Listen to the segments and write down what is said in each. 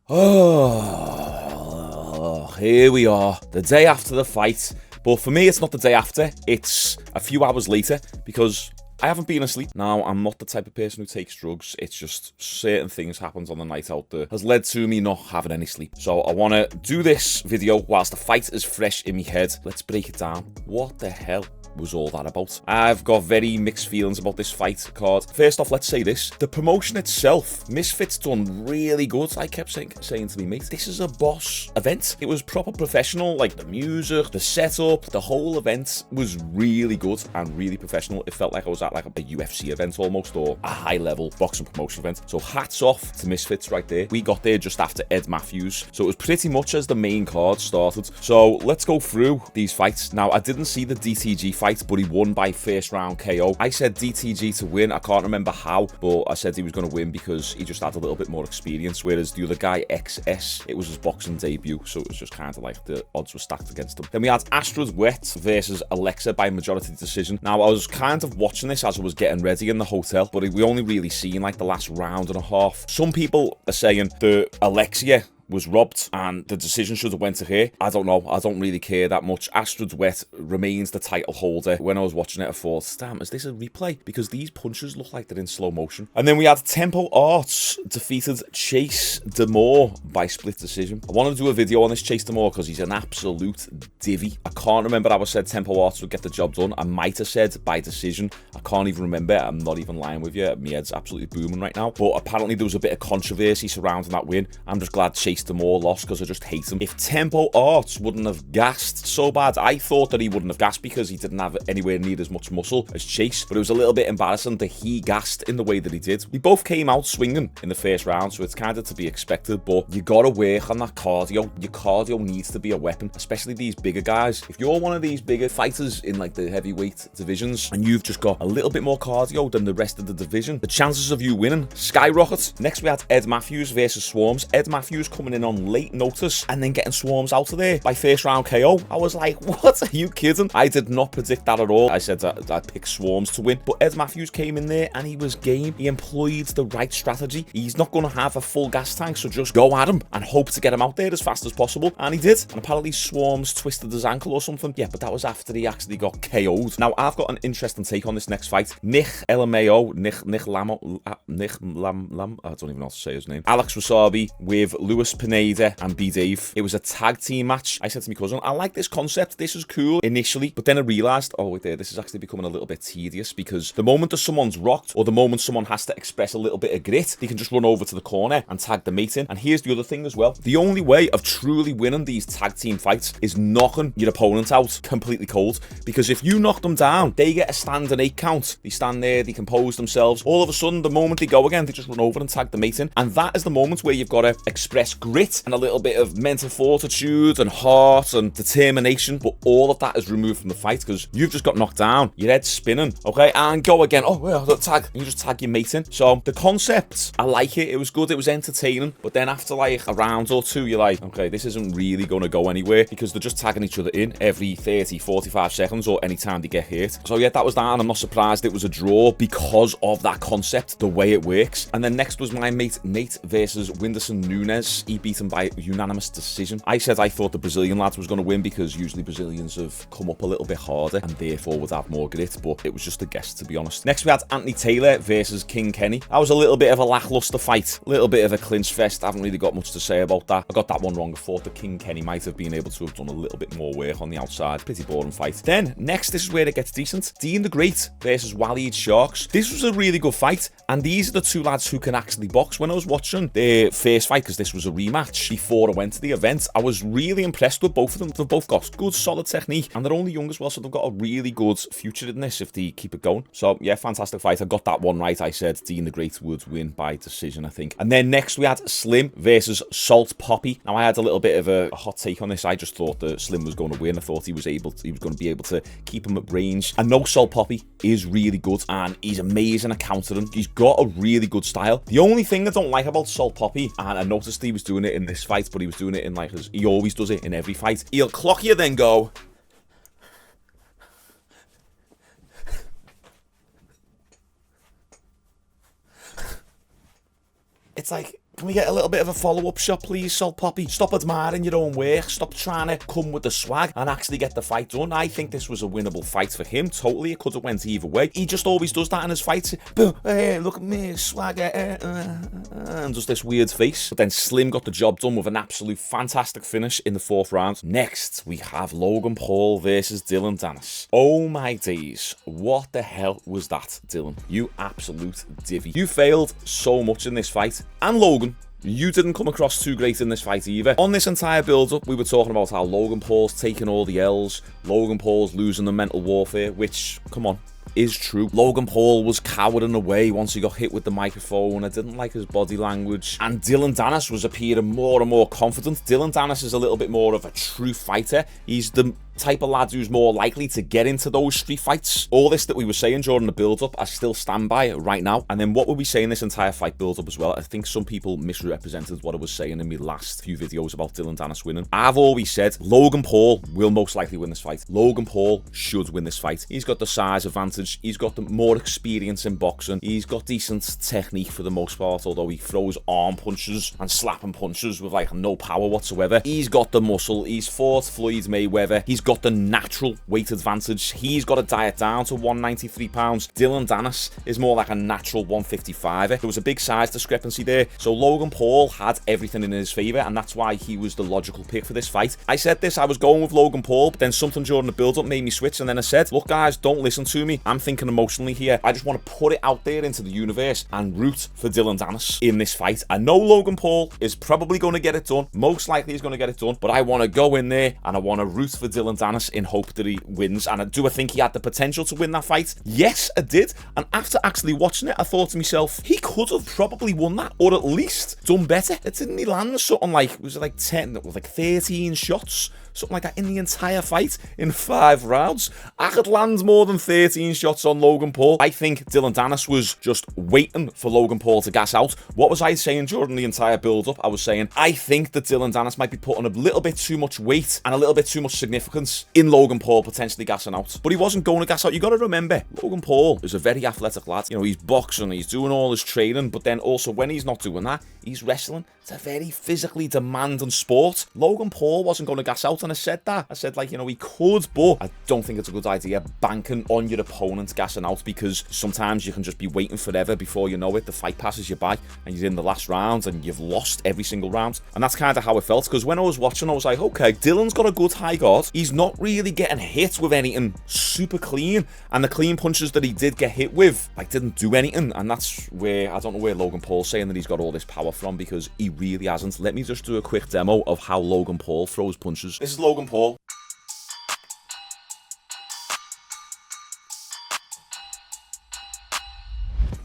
Oh, here we are, the day after the fight. But for me, it's not the day after, it's a few hours later, because I haven't been asleep. Now, I'm not the type of person who takes drugs. It's just certain things happens on the night out there has led to me not having any sleep. So I want to do this video whilst the fight is fresh in my head. Let's break it down. What the hell was all that about? I've got very mixed feelings about this fight card. First off, let's say this. The promotion itself, Misfits done really good. I kept saying to me, mate, this is a boss event. It was proper professional, like the music, the setup, the whole event was really good and really professional. It felt like I was at like a UFC event almost, or a high level boxing promotion event. So hats off to Misfits right there. We got there just after Ed Matthews. So it was pretty much as the main card started. So let's go through these fights. Now, I didn't see the DTG fight, but he won by first round KO. I said DTG to win. I can't remember how, but I said he was going to win because he just had a little bit more experience, whereas the other guy, XS, it was his boxing debut, so it was just kind of like the odds were stacked against him. Then we had Astrid Wett versus Alexia by majority decision. Now, I was kind of watching this as I was getting ready in the hotel, but we only really seen like the last round and a half. Some people are saying that Alexia was robbed and the decision should have went to her. I don't know. I don't really care that much. Astrid Wett remains the title holder. When I was watching it, I thought, damn, is this a replay? Because these punches look like they're in slow motion. And then we had Tempo Arts defeated Chase Demoor by split decision. I want to do a video on this Chase Demoor because he's an absolute divvy. I can't remember how I said Tempo Arts would get the job done. I might have said by decision. I can't even remember. I'm not even lying with you. My head's absolutely booming right now. But apparently there was a bit of controversy surrounding that win. I'm just glad Chase Demoor lost because I just hate him. If Tempo Arts wouldn't have gassed so bad, I thought that he wouldn't have gassed because he didn't have anywhere near as much muscle as Chase, but it was a little bit embarrassing that he gassed in the way that he did. We both came out swinging in the first round, so it's kind of to be expected, but you gotta work on that cardio. Your cardio needs to be a weapon, especially these bigger guys. If you're one of these bigger fighters in like the heavyweight divisions and you've just got a little bit more cardio than the rest of the division, the chances of you winning skyrocket. Next we had Ed Matthews versus Swarmz. Ed Matthews coming in on late notice and then getting Swarmz out of there by first round KO. I was like, what? Are you kidding? I did not predict that at all. I said that I'd pick Swarmz to win, but Ed Matthews came in there and he was game. He employed the right strategy. He's not going to have a full gas tank, so just go at him and hope to get him out there as fast as possible, and he did. And apparently Swarmz twisted his ankle or something. Yeah, but that was after he actually got KO'd. Now, I've got an interesting take on this next fight. Nichlmao, I don't even know how to say his name. Alex Wassabi with Lewis Pineda and B Dave. It was a tag team match. I said to my cousin, I like this concept. This is cool initially, but then I realized, oh wait there, this is actually becoming a little bit tedious because the moment that someone's rocked or the moment someone has to express a little bit of grit, they can just run over to the corner and tag the mate in. And here's the other thing as well. The only way of truly winning these tag team fights is knocking your opponent out completely cold, because if you knock them down, they get a standing 8 count. They stand there, they compose themselves. All of a sudden, the moment they go again, they just run over and tag the mate in. And that is the moment where you've got to express grit and a little bit of mental fortitude and heart and determination, but all of that is removed from the fight because you've just got knocked down, your head's spinning, okay, and go again. Oh well, tag, and you just tag your mate in. So the concept, I like it. It was good, it was entertaining, but then after like a round or two, you're like, okay, this isn't really going to go anywhere because they're just tagging each other in every 30-45 seconds or anytime they get hit. So yeah, that was that, and I'm not surprised it was a draw because of that concept, the way it works. And then next was my mate Nate versus Whindersson Nunes. He beat him by unanimous decision. I said I thought the Brazilian lad was going to win because usually Brazilians have come up a little bit harder and therefore would have more grit, but it was just a guess, to be honest. Next we had Anthony Taylor versus King Kenny. That was a little bit of a lackluster fight, a little bit of a clinch fest. I haven't really got much to say about that. I got that one wrong. I thought that King Kenny might have been able to have done a little bit more work on the outside. Pretty boring fight. Then next, this is where it gets decent. Deen the Great versus Walid Sharks. This was a really good fight, and these are the two lads who can actually box. When I was watching their first fight, because this was a rematch before I went to the event, I was really impressed with both of them. They've both got good solid technique and they're only young as well, so they've got a really good future in this if they keep it going. So yeah, fantastic fight. I got that one right. I said Deen the Great would win by decision, I think. And then next we had Slim versus Salt Papi. Now I had a little bit of a hot take on this. I just thought that Slim was going to win. I thought he was going to be able to keep him at range. I know Salt Papi is really good and he's amazing at countering. He's got a really good style. The only thing I don't like about Salt Papi, and I noticed he was doing it in this fight, but he was doing it in like he always does it in every fight. He'll clock you, then go. It's like, Can we get a little bit of a follow-up shot, please, Salt Papi? Stop admiring your own work. Stop trying to come with the swag and actually get the fight done. I think this was a winnable fight for him. Totally, it could have went either way. He just always does that in his fights. Hey, look at me, swag, and does this weird face. But then Slim got the job done with an absolute fantastic finish in the 4th round. Next, we have Logan Paul versus Dillon Danis. Oh my days. What the hell was that, Dillon? You absolute divvy. You failed so much in this fight. And Logan, you didn't come across too great in this fight either. On this entire build-up, we were talking about how Logan Paul's taking all the L's. Logan Paul's losing the mental warfare, which, come on, is true. Logan Paul was cowering away once he got hit with the microphone. I didn't like his body language. And Dillon Danis was appearing more and more confident. Dillon Danis is a little bit more of a true fighter. He's the type of lad who's more likely to get into those street fights. All this that we were saying during the build-up, I still stand by right now. And then what were we saying this entire fight build-up as well? I think some people misrepresented what I was saying in my last few videos about Dillon Danis winning. I've always said Logan Paul will most likely win this fight. Logan Paul should win this fight. He's got the size advantage. He's got the more experience in boxing. He's got decent technique for the most part, although he throws arm punches and slapping punches with like no power whatsoever. He's got the muscle. He's fought Floyd Mayweather. He's got the natural weight advantage. He's got to diet down to 193 pounds. Dillon Danis is more like a natural 155. There was a big size discrepancy there. So Logan Paul had everything in his favour, and that's why he was the logical pick for this fight. I said this, I was going with Logan Paul, but then something during the build-up made me switch, and then I said, look guys, don't listen to me. I'm thinking emotionally here. I just want to put it out there into the universe and root for Dillon Danis in this fight. I know Logan Paul is probably going to get it done. Most likely he's going to get it done, but I want to go in there and I want to root for Dillon Danis in hope that he wins. And do I think he had the potential to win that fight? Yes, I did. And after actually watching it, I thought to myself, he could have probably won that, or at least done better. Didn't he land something like, was it like 13 shots? Something like that in the entire fight in 5 rounds. I could land more than 13 shots on Logan Paul. I think Dillon Danis was just waiting for Logan Paul to gas out. What was I saying during the entire build-up? I was saying, I think that Dillon Danis might be putting a little bit too much weight and a little bit too much significance in Logan Paul potentially gassing out. But he wasn't going to gas out. You got to remember, Logan Paul is a very athletic lad. You know, he's boxing, he's doing all his training, but then also when he's not doing that, he's wrestling. It's a very physically demanding sport. Logan Paul wasn't going to gas out, and I said that. I said, like, you know, he could, but I don't think it's a good idea banking on your opponent gassing out, because sometimes you can just be waiting forever before you know it. The fight passes you by, and you're in the last round, and you've lost every single round. And that's kind of how it felt, because when I was watching, I was like, okay, Dillon's got a good high guard. He's not really getting hit with anything super clean, and the clean punches that he did get hit with, like, didn't do anything. And that's where, I don't know where Logan Paul's saying that he's got all this power from, because he really hasn't. Let me just do a quick demo of how Logan Paul throws punches. This is Logan Paul.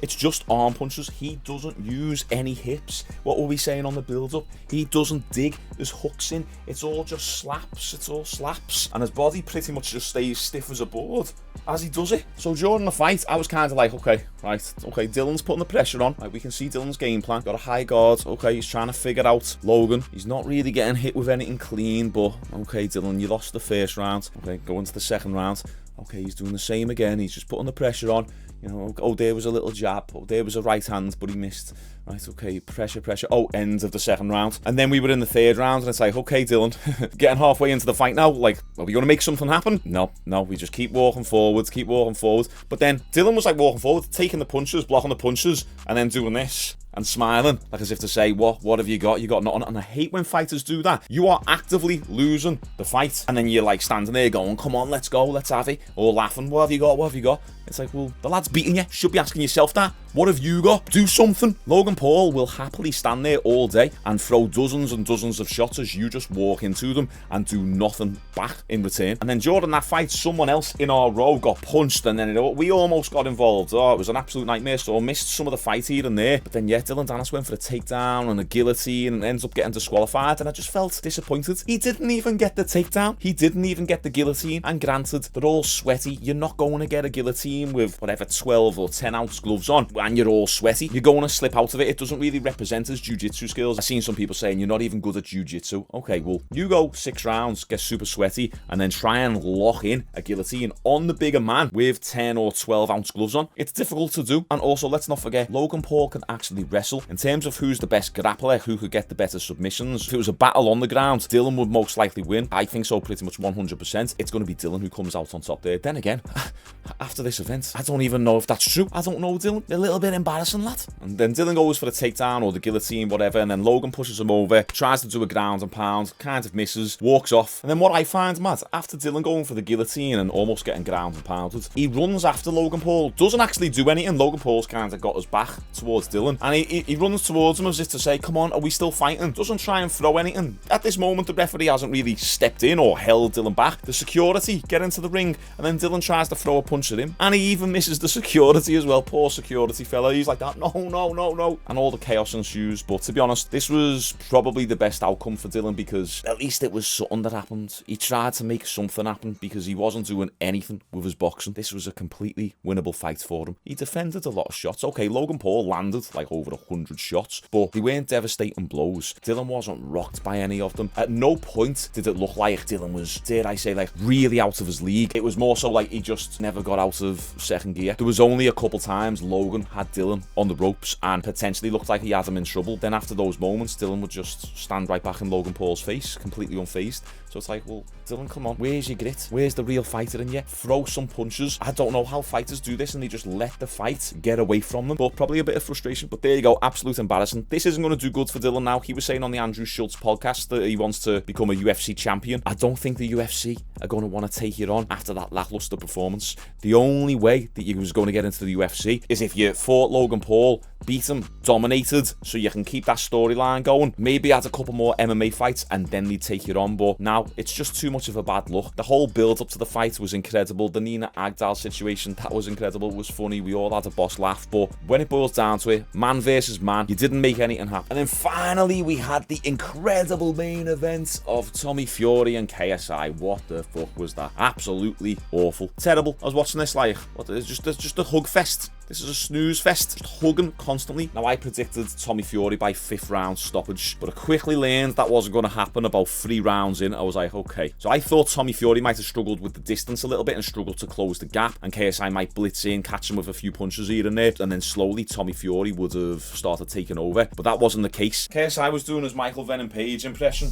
It's just arm punches. He doesn't use any hips. What were we saying on the build-up? He doesn't dig his hooks in. It's all just slaps. It's all slaps. And his body pretty much just stays stiff as a board as he does it. So during the fight, I was kind of like, okay, right, okay, Dillon's putting the pressure on. Like, we can see Dillon's game plan. Got a high guard. Okay, he's trying to figure out Logan. He's not really getting hit with anything clean, but okay, Dillon, you lost the first round. Okay, go into the second round. Okay, he's doing the same again. He's just putting the pressure on. You know, oh, there was a little jab. Oh, there was a right hand, but he missed. Right, okay, pressure, pressure. Oh, end of the second round. And then we were in the third round, and it's like, okay, Dillon, getting halfway into the fight now. Like, are we going to make something happen? No, we just keep walking forwards, keep walking forwards. But then Dillon was like walking forward, taking the punches, blocking the punches, and then doing this. And smiling, like as if to say, what have you got? You got nothing. And I hate when fighters do that. You are actively losing the fight, and then you're like standing there going, come on, let's go, let's have it. Or laughing, what have you got, what have you got? It's like, well, the lad's beating you. Should be asking yourself that. What have you got? Do something. Logan Paul will happily stand there all day and throw dozens and dozens of shots as you just walk into them and do nothing back in return. And then during that fight, someone else in our row got punched, and then we almost got involved. Oh, it was an absolute nightmare. So I missed some of the fight here and there. But then, yeah, Dillon Danis went for a takedown and a guillotine and ends up getting disqualified, and I just felt disappointed. He didn't even get the takedown. He didn't even get the guillotine. And granted, they're all sweaty. You're not going to get a guillotine with whatever 12 or 10 ounce gloves on. and you're all sweaty, you're going to slip out of it. It doesn't really represent his jiu-jitsu skills. I've seen some people saying you're not even good at jiu-jitsu. Okay, well, you go 6 rounds, get super sweaty, and then try and lock in a guillotine on the bigger man with 10 or 12 ounce gloves on. It's difficult to do. And also, let's not forget, Logan Paul can actually wrestle. In terms of who's the best grappler, who could get the better submissions, if it was a battle on the ground, Dillon would most likely win. I think so, pretty much 100%. It's going to be Dillon who comes out on top there. Then again, after this event, I don't even know if that's true. I don't know Dillon. A little bit embarrassing, lad. And then Dillon goes for the takedown or the guillotine, whatever, and then Logan pushes him over, tries to do a ground and pound, kind of misses, walks off. And then what I find mad, after Dillon going for the guillotine and almost getting ground and pounded, he runs after Logan Paul, doesn't actually do anything. Logan Paul's kind of got his back towards Dillon, and he runs towards him as if to say, come on, are we still fighting? Doesn't try and throw anything. At this moment, the referee hasn't really stepped in or held Dillon back. The security get into the ring, and then Dillon tries to throw a punch at him, and he even misses the security as well. Poor security fella. He's like that, no, and all the chaos ensues. But to be honest, this was probably the best outcome for Dillon, because at least it was something that happened. He tried to make something happen because he wasn't doing anything with his boxing. This was a completely winnable fight for him. He defended a lot of shots. Okay, Logan Paul landed like over 100 shots, but they weren't devastating blows. Dillon wasn't rocked by any of them. At no point did it look like Dillon was, dare I say, like really out of his league. It was more so like he just never got out of second gear. There was only a couple times Logan had Dillon on the ropes and potentially looked like he had him in trouble. Then after those moments, Dillon would just stand right back in Logan Paul's face, completely unfazed. So it's like, well, Dillon, come on. Where's your grit? Where's the real fighter in you? Throw some punches. I don't know how fighters do this and they just let the fight get away from them. But probably a bit of frustration. But there you go. Absolute embarrassing. This isn't going to do good for Dillon now. He was saying on the Andrew Schultz podcast that he wants to become a UFC champion. I don't think the UFC are going to want to take it on after that lackluster performance. The only way that you was going to get into the UFC is if you fought Logan Paul, beat him, dominated, so you can keep that storyline going. Maybe add a couple more MMA fights and then they take it on. But now it's just too much of a bad look. The whole build up to the fight was incredible. The Nina Agdal situation, that was incredible. It was funny. We all had a boss laugh. But when it boils down to it, man versus man, you didn't make anything happen. And then finally we had the incredible main event of Tommy Fury and KSI. What the fuck was that? Absolutely awful. Terrible. I was watching this like, what? It's just a hug fest. This is a snooze fest, just hugging constantly. Now, I predicted Tommy Fury by 5th round stoppage, but I quickly learned that wasn't going to happen. About 3 rounds in, I was like, okay. So I thought Tommy Fury might have struggled with the distance a little bit and struggled to close the gap, and KSI might blitz in, catch him with a few punches here and there, and then slowly Tommy Fury would have started taking over. But that wasn't the case. KSI was doing his Michael Venom Page impression.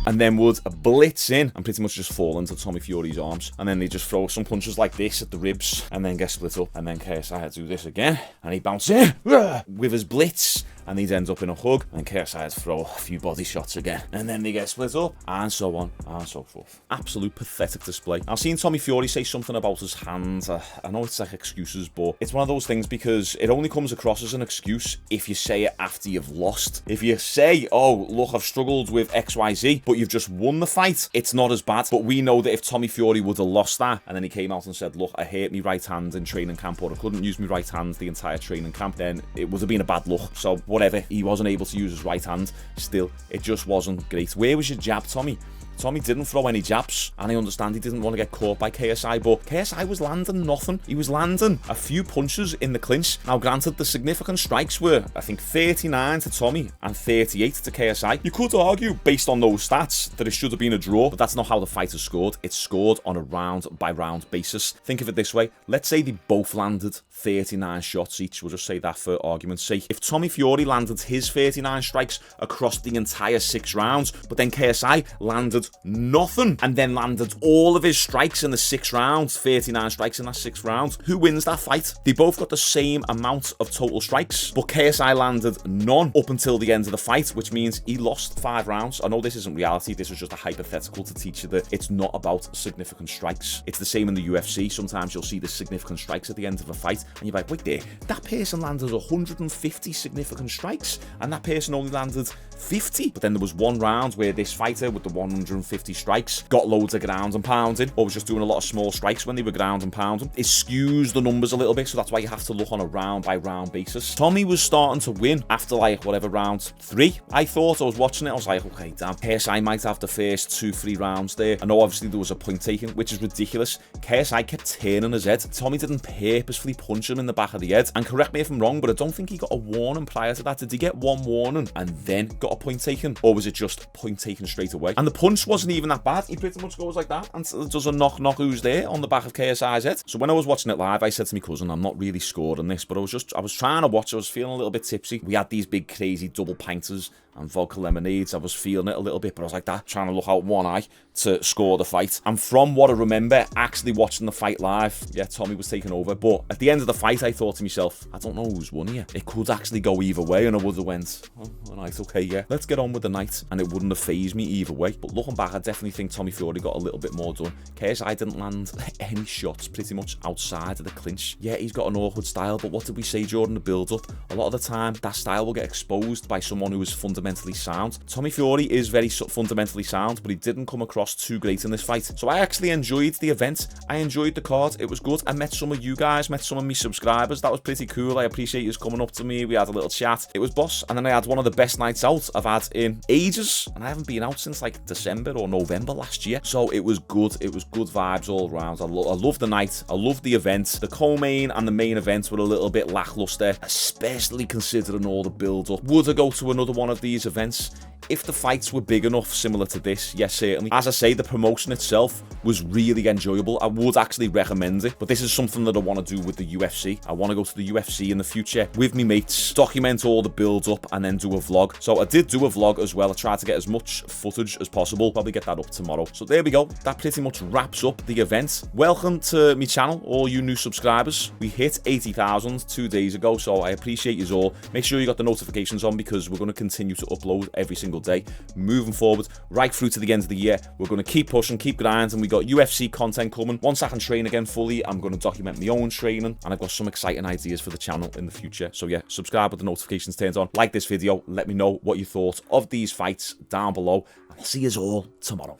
And then would blitz in and pretty much just fall into Tommy Fury's arms. And then they just throw some punches like this at the ribs and then get split up. And then KSI had to do this again. And he bounce in with his blitz. And he'd end up in a hug. And KSI had to throw a few body shots again. And then they get split up. And so on and so forth. Absolute pathetic display. I've seen Tommy Fury say something about his hands. I know it's like excuses, but it's one of those things because it only comes across as an excuse if you say it after you've lost. If you say, oh, look, I've struggled with XYZ, but you've just won the fight, it's not as bad. But we know that if Tommy Fury would have lost that, and then he came out and said, look, I hurt me right hand in training camp, or I couldn't use my right hand the entire training camp, then it would have been a bad look. So whatever, he wasn't able to use his right hand. Still, it just wasn't great. Where was your jab, Tommy? Tommy didn't throw any jabs, and I understand he didn't want to get caught by KSI, but KSI was landing nothing. He was landing a few punches in the clinch. Now, granted, the significant strikes were, I think, 39 to Tommy and 38 to KSI. You could argue, based on those stats, that it should have been a draw, but that's not how the fight is scored. It's scored on a round-by-round basis. Think of it this way. Let's say they both landed 39 shots each. We'll just say that for argument's sake. If Tommy Fury landed his 39 strikes across the entire 6 rounds, but then KSI landed nothing and then landed all of his strikes in the 6 rounds, 39 strikes in that 6 rounds, who wins that fight? They both got the same amount of total strikes, but KSI landed none up until the end of the fight, which means he lost 5 rounds. I know this isn't reality, this was just a hypothetical to teach you that it's not about significant strikes. It's the same in the UFC. Sometimes you'll see the significant strikes at the end of a fight and you're like, wait there, that person landed 150 significant strikes and that person only landed 50. But then there was one round where this fighter with the 150 150 strikes, got loads of ground and pounding, or was just doing a lot of small strikes when they were ground and pounding. It skews the numbers a little bit, so that's why you have to look on a round by round basis. Tommy was starting to win after like whatever round 3. I thought, I was watching it, I was like, okay, damn, KSI might have the first 2-3 rounds there. I know obviously there was a point taken, which is ridiculous. KSI kept turning his head. Tommy didn't purposefully punch him in the back of the head. And correct me if I'm wrong, but I don't think he got a warning prior to that. Did he get one warning and then got a point taken? Or was it just point taken straight away? And the punch wasn't even that bad. He pretty much goes like that and does a knock who's there on the back of KSI's head. So when I was watching it live, I said to my cousin, I'm not really scoring this, but I was trying to watch. I was feeling a little bit tipsy. We had these big crazy double pinters and vodka lemonades. I was feeling it a little bit, but I was like that, trying to look out one eye to score the fight. And from what I remember, actually watching the fight live, yeah, Tommy was taking over. But at the end of the fight, I thought to myself, I don't know who's won here. It could actually go either way, and I would have went, oh, nice, okay, yeah, let's get on with the night. And it wouldn't have fazed me either way. But looking back, I definitely think Tommy Fury got a little bit more done. KSI didn't land any shots pretty much outside of the clinch. Yeah, he's got an awkward style, but what did we say during the build-up? A lot of the time, that style will get exposed by someone who is fundamentally sound. Tommy Fury is very fundamentally sound, but he didn't come across too great in this fight. So I actually enjoyed the event. I enjoyed the card. It was good. I met some of you guys, met some of me subscribers. That was pretty cool. I appreciate you coming up to me. We had a little chat. It was boss. And then I had one of the best nights out I've had in ages. And I haven't been out since like December or November last year. So it was good. It was good vibes all around. I loved the night. I loved the event. The co-main and the main event were a little bit lackluster, especially considering all the build-up. Would I go to another one of these events? If the fights were big enough, similar to this, yes, certainly. As I say, the promotion itself was really enjoyable. I would actually recommend it, but this is something that I want to do with the UFC. I want to go to the UFC in the future with me mates, document all the build-up, and then do a vlog. So I did do a vlog as well. I tried to get as much footage as possible. Probably get that up tomorrow. So there we go. That pretty much wraps up the event. Welcome to my channel, all you new subscribers. We hit 80,000 2 days ago, so I appreciate you all. Make sure you got the notifications on because we're going to continue to upload every single day moving forward right through to the end of the year. We're going to keep pushing, keep grinding. We got UFC content coming. Once I can train again fully, I'm going to document my own training, and I've got some exciting ideas for the channel in the future. So yeah, subscribe with the notifications turned on, like this video, let me know what you thought of these fights down below, and I'll see you all tomorrow.